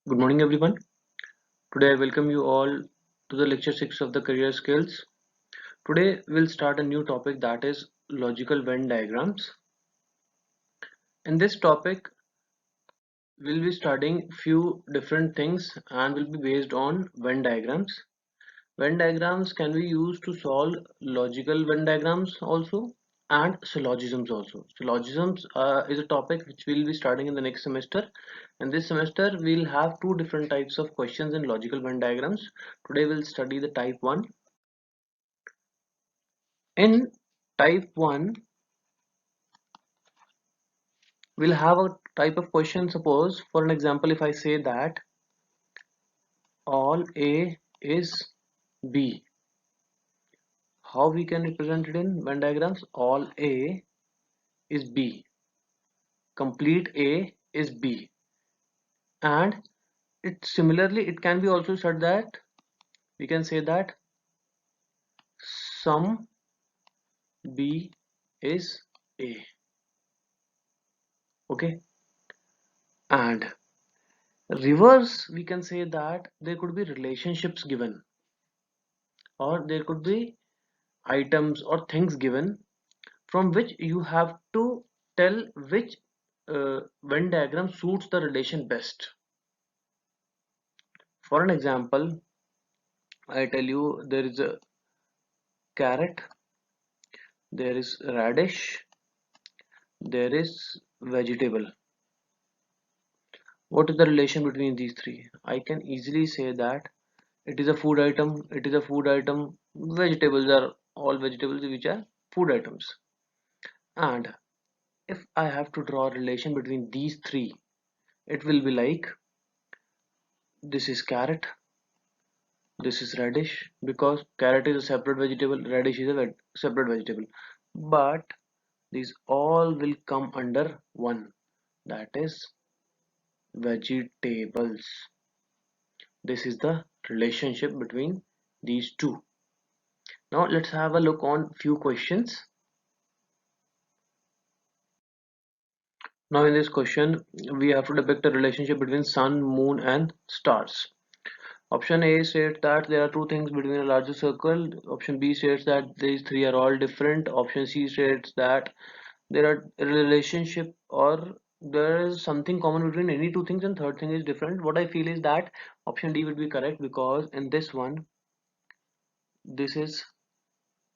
Good morning, everyone. Today, I welcome you all to the lecture 6 of the career skills. Today, we'll start a new topic that is logical Venn diagrams. In this topic, we'll be studying few different things and will be based on Venn diagrams. Venn diagrams can be used to solve logical Venn diagrams also and syllogisms also. Syllogisms is a topic which we'll be studying in the next semester. In this semester, we'll have two different types of questions in logical Venn diagrams. Today, we'll study the type 1. In type 1, we'll have a type of question. Suppose, for an example, if I say that all A is B, how we can represent it in Venn diagrams? All A is B, complete A is B, and it can be also said that we can say that sum B is A. Okay, and reverse, we can say that there could be relationships given, or there could be items or things given from which you have to tell which Venn diagram suits the relation best. For an example, I tell you there is a carrot, there is radish, there is vegetable. What is the relation between these three? I can easily say that it is a food item, it is a food item. Vegetables are all vegetables which are food items. And if I have to draw a relation between these three, it will be like this is carrot, this is radish, because carrot is a separate vegetable, radish is a separate vegetable, but these all will come under one, that is vegetables. This is the relationship between these two. Now let's have a look on few questions. Now in this question we have to depict a relationship between sun, moon and stars. Option A states that there are two things between a larger circle. Option B states that these three are all different. Option C states that there are a relationship or there is something common between any two things, and third thing is different. What I feel is that option D would be correct, because in this one, this is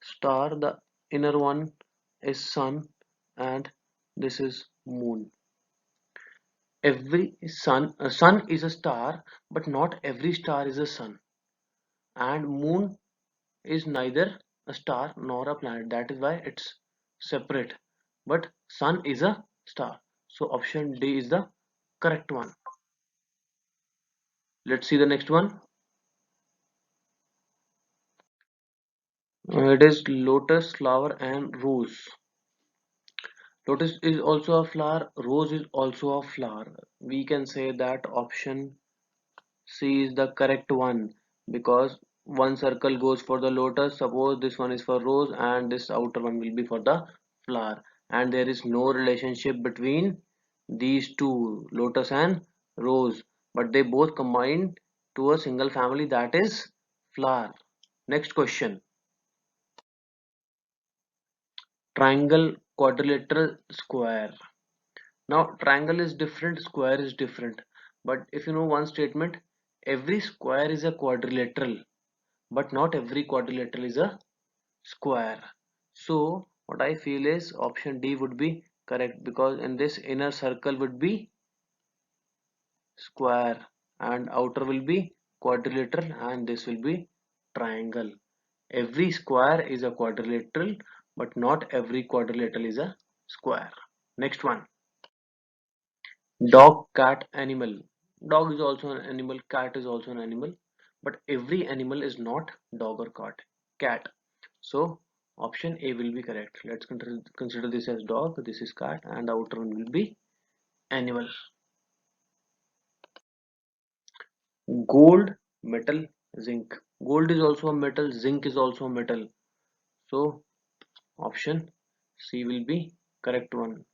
star, the inner one is sun, and this is moon. Every sun is a star, but not every star is a sun, and moon is neither a star nor a planet. That is why it's separate. But sun is a star. So option D is the correct one. Let's see the next one. It is lotus flower and rose. Lotus is also a flower. Rose is also a flower. We can say that option C is the correct one, because one circle goes for the lotus. Suppose this one is for rose and this outer one will be for the flower, and there is no relationship between these two, lotus and rose, but they both combine to a single family, that is flower. Next question. Triangle, quadrilateral, square. Now triangle is different, square is different, but if you know one statement, every square is a quadrilateral, but not every quadrilateral is a square. So what I feel is option D would be correct, because in this inner circle would be square and outer will be quadrilateral, and this will be triangle. Every square is a quadrilateral, but not every quadrilateral is a square. Next one. Dog, cat, animal. Dog is also an animal, cat is also an animal, but every animal is not dog or cat. So option A will be correct. Let's consider this as dog, this is cat, and the outer one will be animal. Gold, metal, zinc. Gold is also a metal, zinc is also a metal. So option C will be correct one.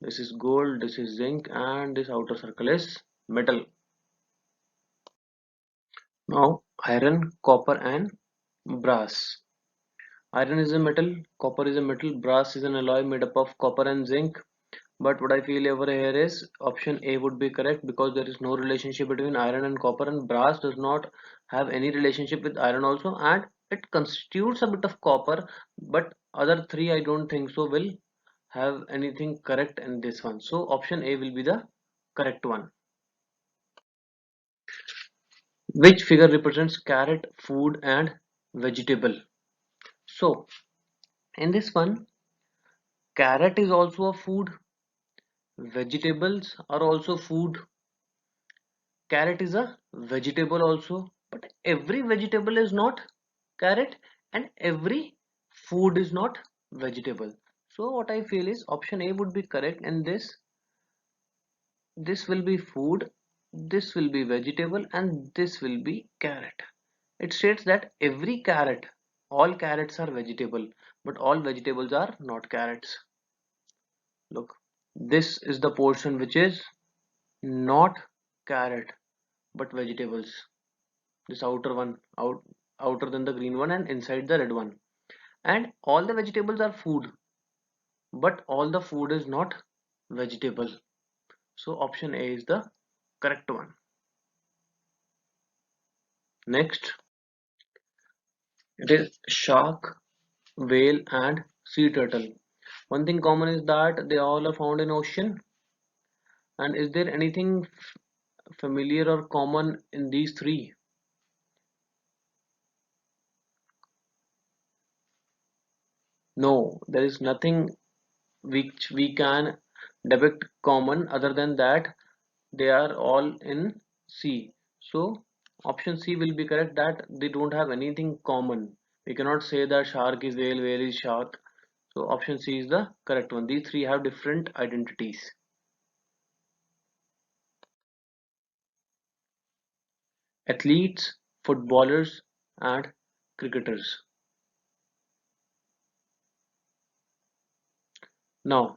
This is gold, this is zinc, and this outer circle is metal. Now iron, copper and brass. Iron is a metal, copper is a metal, brass is an alloy made up of copper and zinc. But what I feel over here is option A would be correct because there is no relationship between iron and copper, and brass does not have any relationship with iron also, and it constitutes a bit of copper, but other three I don't think so will have anything correct in this one. So option A will be the correct one. Which figure represents carrot, food and vegetable? So in this one, carrot is also a food, vegetables are also food. Carrot is a vegetable also, but every vegetable is not carrot and every food is not vegetable. So what I feel is option A would be correct, and this will be food, this will be vegetable and this will be carrot. It states that every carrot, all carrots are vegetable, but all vegetables are not carrots. Look, this is the portion which is not carrot but vegetables. This outer one, outer than the green one and inside the red one. And all the vegetables are food, but all the food is not vegetable. So option A is the correct one. Next, it is shark, whale and sea turtle. One thing common is that they all are found in ocean. And is there anything familiar or common in these three? No, there is nothing which we can depict common other than that they are all in C. So option C will be correct, that they don't have anything common. We cannot say that shark is whale, whale is shark. So option C is the correct one. These three have different identities. Athletes, footballers and cricketers. Now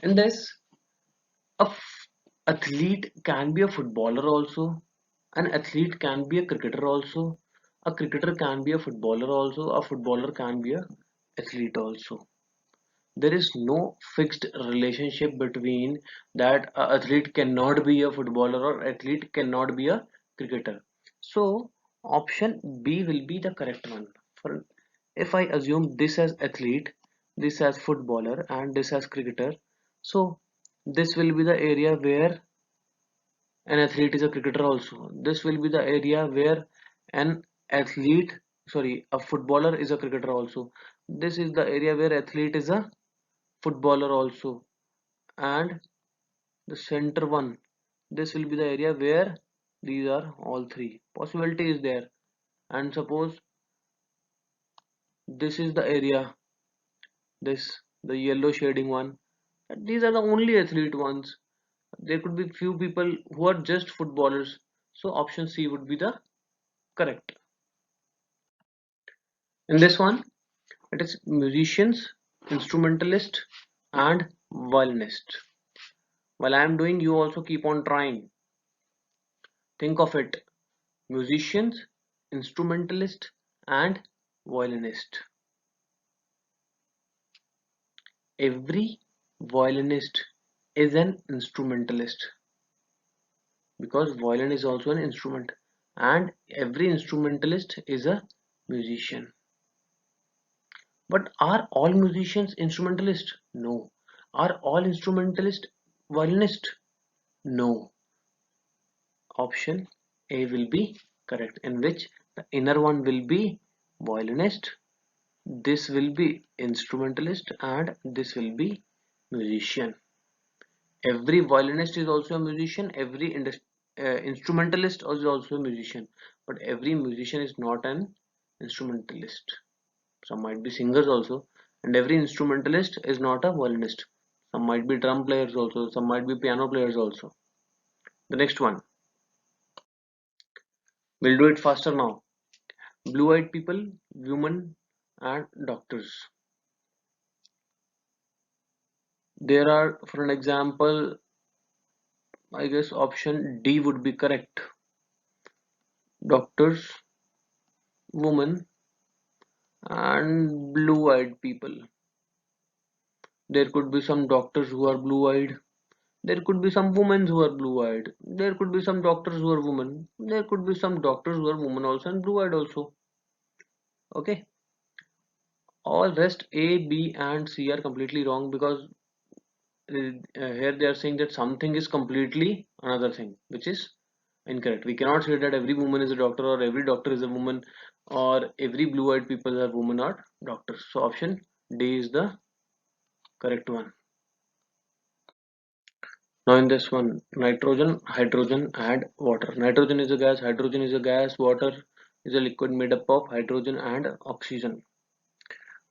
in this, athlete can be a footballer also, an athlete can be a cricketer also, a cricketer can be a footballer also, a footballer can be a athlete also. There is no fixed relationship between that a athlete cannot be a footballer or athlete cannot be a cricketer. So option B will be the correct one. For if I assume this as athlete, this as footballer and this as cricketer, so this will be the area where an athlete is a cricketer also. This will be the area where an athlete, sorry, a footballer is a cricketer also. This is the area where athlete is a footballer also. And the center one, this will be the area where these are all three. Possibility is there. And suppose this is the area, this, the yellow shading one. These are the only athlete ones. There could be few people who are just footballers. So option C would be the correct. In this one, it is musicians, instrumentalist, and violinist. While I am doing, you also keep on trying. Think of it: musicians, instrumentalist, and violinist. Every violinist is an instrumentalist because violin is also an instrument, and every instrumentalist is a musician. But are all musicians instrumentalists? No. Are all instrumentalists violinists? No. Option A will be correct, in which the inner one will be violinist, this will be instrumentalist, and this will be musician. Every violinist is also a musician, every instrumentalist is also a musician, but every musician is not an instrumentalist. Some might be singers also, and every instrumentalist is not a violinist. Some might be drum players also, some might be piano players also. The next one, we'll do it faster now. Blue-eyed people, women, and doctors. There are, for an example, I guess option D would be correct. doctors, women, and blue-eyed people. There could be some doctors who are blue-eyed. There could be some women who are blue-eyed. There could be some doctors who are women. There could be some doctors who are women also and blue-eyed also. Okay. All rest A, B, and C are completely wrong because here they are saying that something is completely another thing, which is incorrect. We cannot say that every woman is a doctor or every doctor is a woman or every blue-eyed people are women or doctors. So option D is the correct one. Now in this one, nitrogen, hydrogen, and water. Nitrogen is a gas, hydrogen is a gas, water is a liquid made up of hydrogen and oxygen.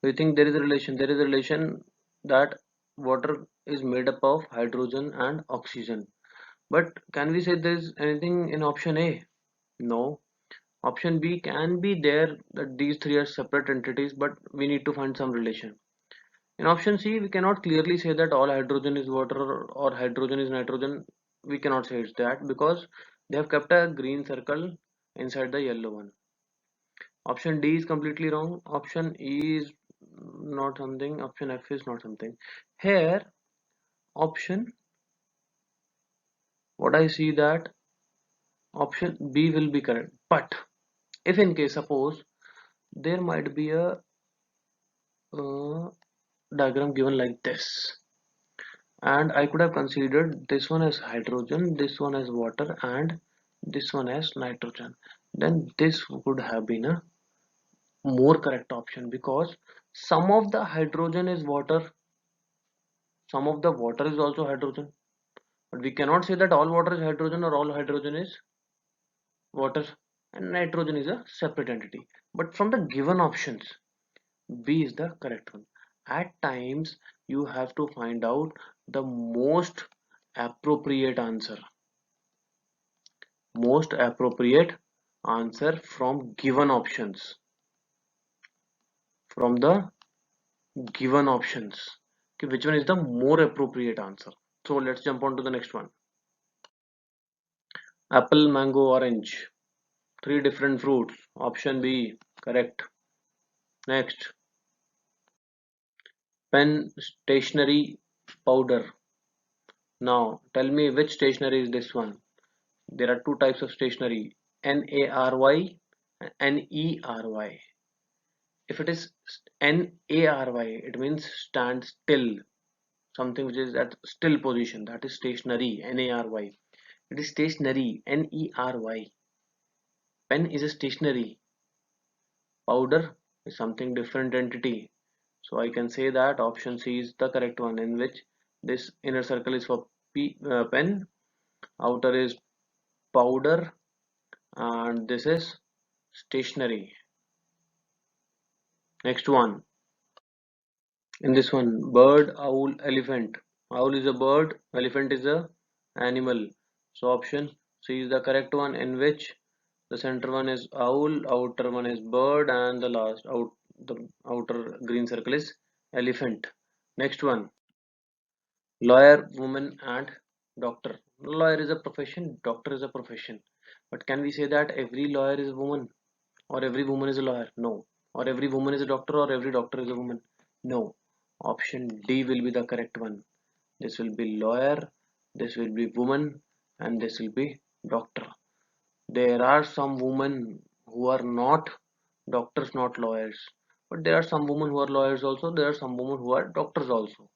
Do you think there is a relation? There is a relation that water is made up of hydrogen and oxygen. But can we say there is anything in option A? No. Option B can be there that these three are separate entities, but we need to find some relation. In option C, we cannot clearly say that all hydrogen is water or hydrogen is nitrogen. We cannot say it's that because they have kept a green circle inside the yellow one. Option D is completely wrong. Option E is not something. Option F is not something. Here, option, what I see that option B will be correct. But if in case, suppose there might be a diagram given like this, and I could have considered this one as hydrogen, this one as water, and this one as nitrogen, then this would have been a more correct option because some of the hydrogen is water, some of the water is also hydrogen, but we cannot say that all water is hydrogen or all hydrogen is water, and nitrogen is a separate entity. But from the given options, B is the correct one. At times you have to find out the most appropriate answer, most appropriate answer from given options, from the given options. Okay, which one is the more appropriate answer? So let's jump on to the next one. Apple, mango, orange, three different fruits. Option B correct. Next, pen, stationery, powder. Now tell me which stationery is this one. There are two types of stationery, NARY and NERY. If it is NARY, it means stand still, something which is at still position, that is stationary, NARY. It is stationary, NERY. Pen is a stationary, powder is something different entity. So I can say that option C is the correct one, in which this inner circle is for pen, outer is powder, and this is stationary. Next one. In this one, bird, owl, elephant. Owl is a bird, elephant is a animal. So option C is the correct one, in which the center one is owl, outer one is bird, and the outer green circle is elephant. Next one, lawyer, woman, and doctor. Lawyer is a profession, doctor is a profession. But can we say that every lawyer is a woman or every woman is a lawyer? No. Or every woman is a doctor or every doctor is a woman? No. Option D will be the correct one. This will be lawyer, this will be woman, and this will be doctor. There are some women who are not doctors, not lawyers, but there are some women who are lawyers also. There are some women who are doctors also.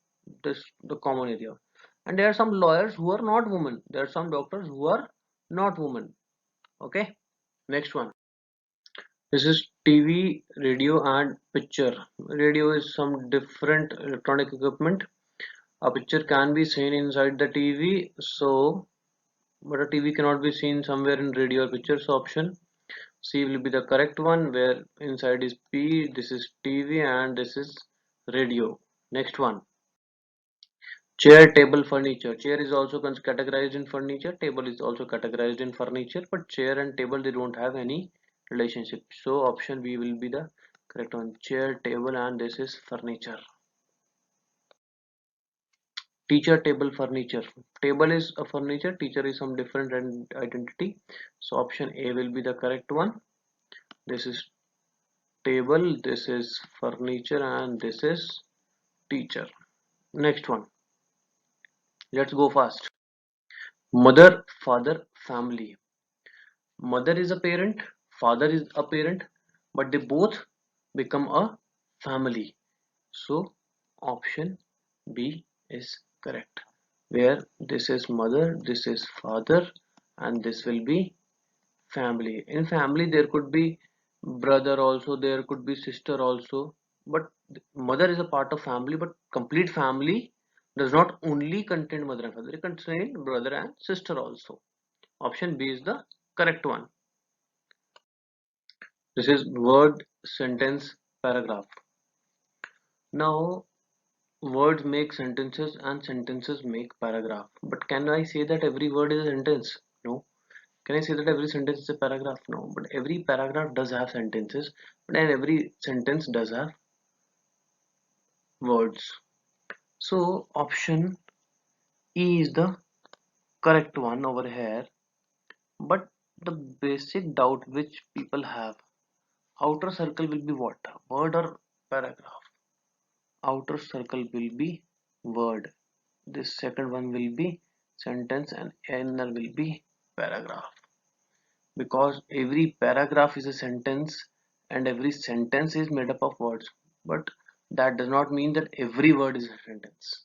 This the common area. And there are some lawyers who are not women. There are some doctors who are not women. Okay. Next one. This is TV, radio, and picture. Radio is some different electronic equipment. A picture can be seen inside the TV, so but a TV cannot be seen somewhere in radio or picture. So option C will be the correct one, where inside is P, this is TV, and this is radio. Next one. Chair, table, furniture. Chair is also categorized in furniture. Table is also categorized in furniture, but chair and table they don't have any relationship. So option B will be the correct one. Chair, table, and this is furniture. Teacher, table, furniture. Table is a furniture, teacher is some different identity. So option A will be the correct one. This is table, this is furniture, and this is teacher. Next one. Let's go fast. Mother, father, family. Mother is a parent, father is a parent, but they both become a family. So option B is correct. Where this is mother, this is father, and this will be family. In family, there could be brother also, there could be sister also, but mother is a part of family, but complete family does not only contain mother and father, it contains brother and sister also. Option B is the correct one. This is word, sentence, paragraph. Now, words make sentences and sentences make paragraph. But can I say that every word is a sentence? No. Can I say that every sentence is a paragraph? No. But every paragraph does have sentences, but and every sentence does have words. So option E is the correct one over here. But the basic doubt which people have, outer circle will be what? Word or paragraph? Outer circle will be word. This second one will be sentence and inner will be paragraph. Because every paragraph is a sentence and every sentence is made up of words. But that does not mean that every word is a sentence.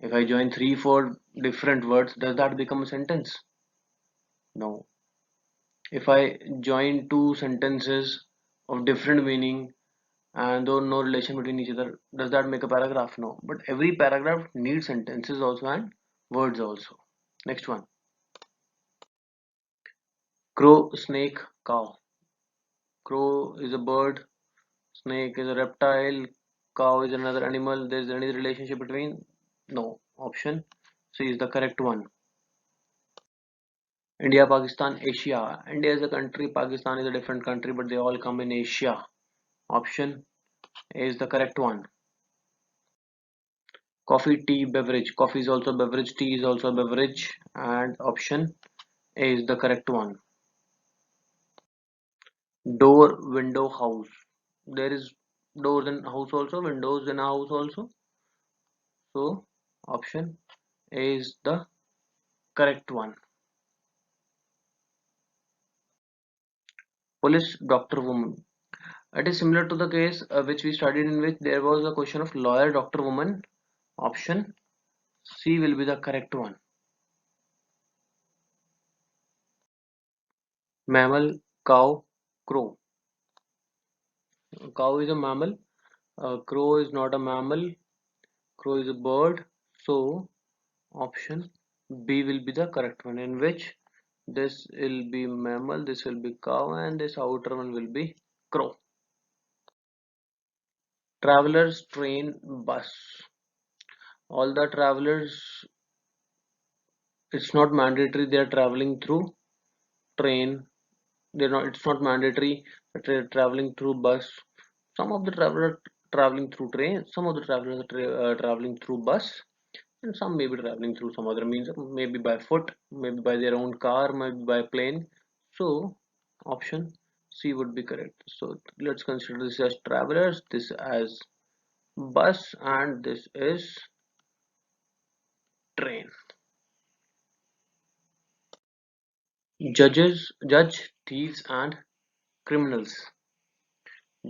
If I join 3 4 different words, does that become a sentence? No. If I join two sentences of different meaning and though no relation between each other, does that make a paragraph? No. But every paragraph needs sentences also and words also. Next one. Crow, snake, cow. Crow is a bird, snake is a reptile, cow is another animal. There is any relationship between? No. Option C is the correct one. India, Pakistan, Asia. India is a country, Pakistan is a different country, but they all come in Asia. Option A is the correct one. Coffee, tea, beverage. Coffee is also a beverage, tea is also a beverage, and option A is the correct one. Door, window, house. There is doors in house also, windows in a house also. So option A is the correct one. Police, doctor, woman. It is similar to the case which we studied in which there was a question of lawyer, doctor, woman. Option C will be the correct one. Mammal, cow, crow. Cow is a mammal. Crow is not a mammal. Crow is a bird. So option B will be the correct one, in which this will be mammal, this will be cow, and this outer one will be crow. Travelers, train, bus. All the travelers, it's not mandatory they are traveling through train. They're not. It's not mandatory that they're traveling through bus. Some of the travelers are traveling through train. Some of the travelers are traveling through bus, and some may be traveling through some other means, maybe by foot, maybe by their own car, maybe by plane. So option C would be correct. So let's consider this as travelers, this as bus, and this is train. Judge, thieves, and criminals.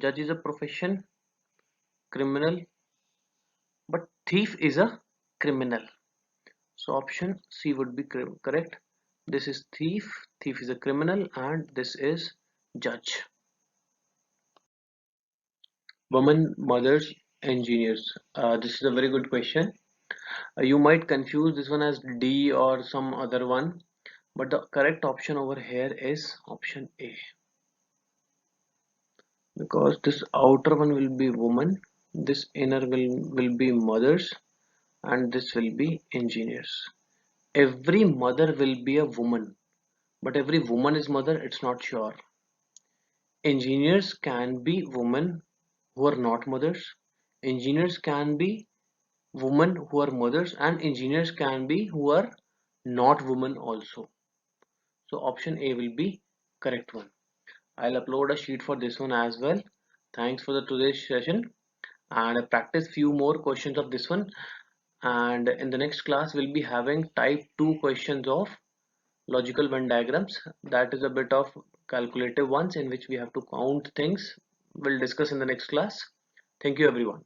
Judge is a profession, criminal, but thief is a criminal. So option C would be correct. This is thief, thief is a criminal, and this is judge. Women, mothers, engineers. This is a very good question. You might confuse this one as D or some other one, but the correct option over here is option A, because this outer one will be woman, this inner will be mothers, and this will be engineers. Every mother will be a woman, but every woman is mother, it's not sure. Engineers can be women who are not mothers. Engineers can be women who are mothers, and engineers can be who are not women also. So option A will be correct one. I'll upload a sheet for this one as well. Thanks for the today's session, and I practice few more questions of this one. And in the next class, we'll be having type 2 questions of logical Venn diagrams. That is a bit of calculative ones in which we have to count things. We'll discuss in the next class. Thank you everyone.